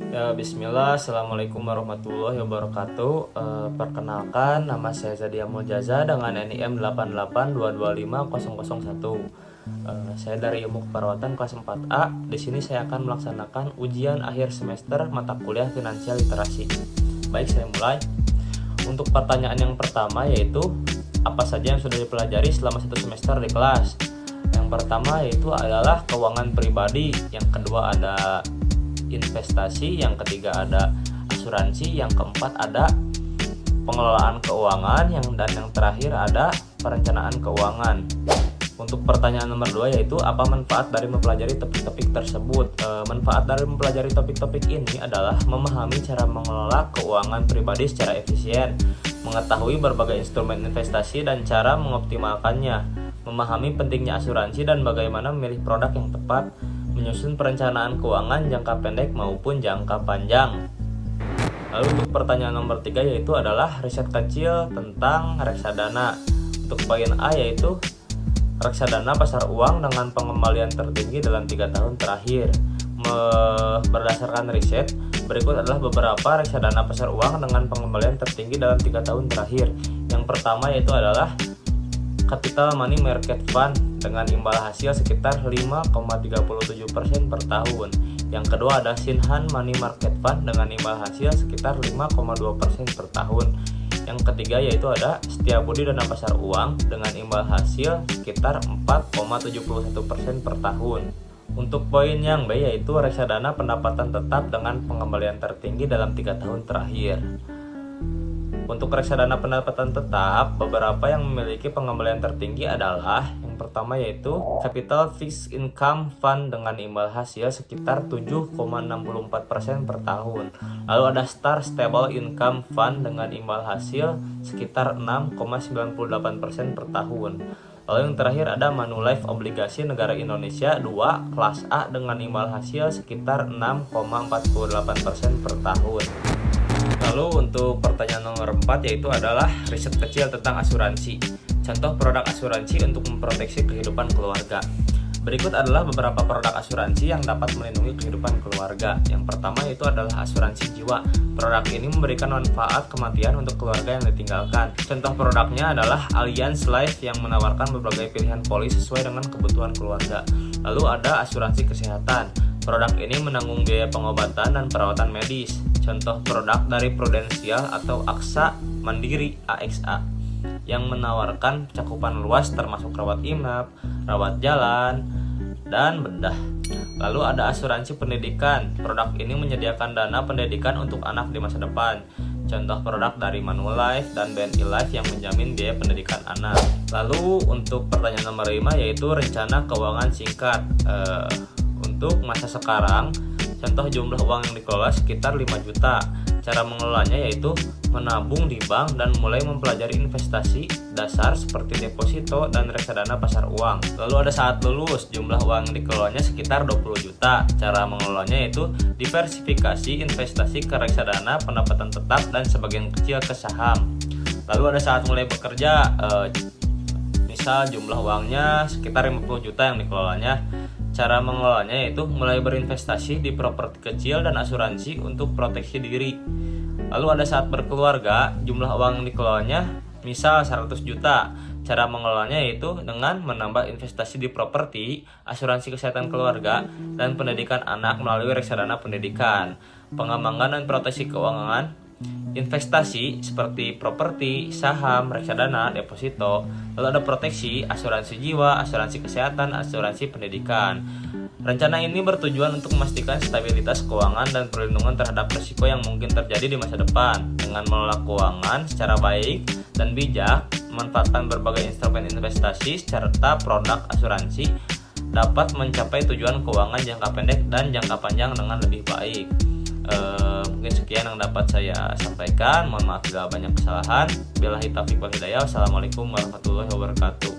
Ya, bismillah, assalamualaikum warahmatullahi wabarakatuh. Perkenalkan, nama saya Zadia Muljaza dengan NIM 882250001. Saya dari Ilmu Keperawatan kelas 4A. Di sini saya akan melaksanakan ujian akhir semester mata kuliah Finansial Literasi. Baik, saya mulai. Untuk pertanyaan yang pertama yaitu apa saja yang sudah dipelajari selama satu semester di kelas. Yang pertama yaitu adalah keuangan pribadi, yang kedua ada investasi, yang ketiga ada asuransi, yang keempat ada pengelolaan keuangan, dan yang terakhir ada perencanaan keuangan. Untuk pertanyaan nomor 2 yaitu apa manfaat dari mempelajari topik-topik tersebut. Manfaat dari mempelajari topik-topik ini adalah memahami cara mengelola keuangan pribadi secara efisien, mengetahui berbagai instrumen investasi dan cara mengoptimalkannya, memahami pentingnya asuransi dan bagaimana memilih produk yang tepat, menyusun perencanaan keuangan jangka pendek maupun jangka panjang. Lalu untuk pertanyaan nomor 3 yaitu adalah riset kecil tentang reksadana. Untuk poin A yaitu reksadana pasar uang dengan pengembalian tertinggi dalam 3 tahun terakhir. Berdasarkan riset, berikut adalah beberapa reksadana pasar uang dengan pengembalian tertinggi dalam 3 tahun terakhir. Yang pertama yaitu adalah Capital Money Market Fund dengan imbal hasil sekitar 5,37% per tahun. Yang kedua ada Shinhan Money Market Fund dengan imbal hasil sekitar 5,2% per tahun. Yang ketiga yaitu ada Setiabudi Dana Pasar Uang dengan imbal hasil sekitar 4,71% per tahun. Untuk poin yang B yaitu reksadana pendapatan tetap dengan pengembalian tertinggi dalam 3 tahun terakhir. Untuk reksadana pendapatan tetap, beberapa yang memiliki pengembalian tertinggi adalah yang pertama yaitu Capital Fixed Income Fund dengan imbal hasil sekitar 7,64% per tahun. Lalu ada Star Stable Income Fund dengan imbal hasil sekitar 6,98% per tahun. Lalu yang terakhir ada Manulife Obligasi Negara Indonesia 2 kelas A dengan imbal hasil sekitar 6,48% per tahun. Lalu untuk pertanyaan nomor 4 yaitu adalah riset kecil tentang asuransi. Contoh produk asuransi untuk memproteksi kehidupan keluarga. Berikut adalah beberapa produk asuransi yang dapat melindungi kehidupan keluarga. Yang pertama yaitu adalah asuransi jiwa. Produk ini memberikan manfaat kematian untuk keluarga yang ditinggalkan. Contoh produknya adalah Allianz Life yang menawarkan berbagai pilihan polis sesuai dengan kebutuhan keluarga. Lalu ada asuransi kesehatan. Produk ini menanggung biaya pengobatan dan perawatan medis. Contoh produk dari Prudensial atau AXA Mandiri AXA yang menawarkan cakupan luas termasuk rawat inap, rawat jalan, dan bedah. Lalu ada asuransi pendidikan. Produk ini menyediakan dana pendidikan untuk anak di masa depan. Contoh produk dari Manulife dan BNI Life yang menjamin biaya pendidikan anak. Lalu untuk pertanyaan nomor 5 yaitu rencana keuangan singkat. Untuk masa sekarang, contoh jumlah uang yang dikelola sekitar 5 juta. Cara mengelolanya yaitu menabung di bank dan mulai mempelajari investasi dasar seperti deposito dan reksadana pasar uang. Lalu ada saat lulus, jumlah uang yang dikelolanya sekitar 20 juta. Cara mengelolanya yaitu diversifikasi investasi ke reksadana pendapatan tetap dan sebagian kecil ke saham. Lalu ada saat mulai bekerja, misal jumlah uangnya sekitar 50 juta yang dikelolanya. Cara mengelolanya yaitu mulai berinvestasi di properti kecil dan asuransi untuk proteksi diri. Lalu ada saat berkeluarga, jumlah uang yang dikelolanya misal 100 juta. Cara mengelolanya yaitu dengan menambah investasi di properti, asuransi kesehatan keluarga, dan pendidikan anak melalui reksadana pendidikan, pengembangan dan proteksi keuangan, investasi seperti properti, saham, reksadana, deposito. Lalu ada proteksi, asuransi jiwa, asuransi kesehatan, asuransi pendidikan. Rencana ini bertujuan untuk memastikan stabilitas keuangan dan perlindungan terhadap risiko yang mungkin terjadi di masa depan. Dengan mengelola keuangan secara baik dan bijak, memanfaatkan berbagai instrumen investasi serta produk asuransi, dapat mencapai tujuan keuangan jangka pendek dan jangka panjang dengan lebih baik. Mungkin sekian yang dapat saya sampaikan. Mohon maaf bila banyak kesalahan. Billahi taufiq wal hidayah. Wassalamualaikum warahmatullahi wabarakatuh.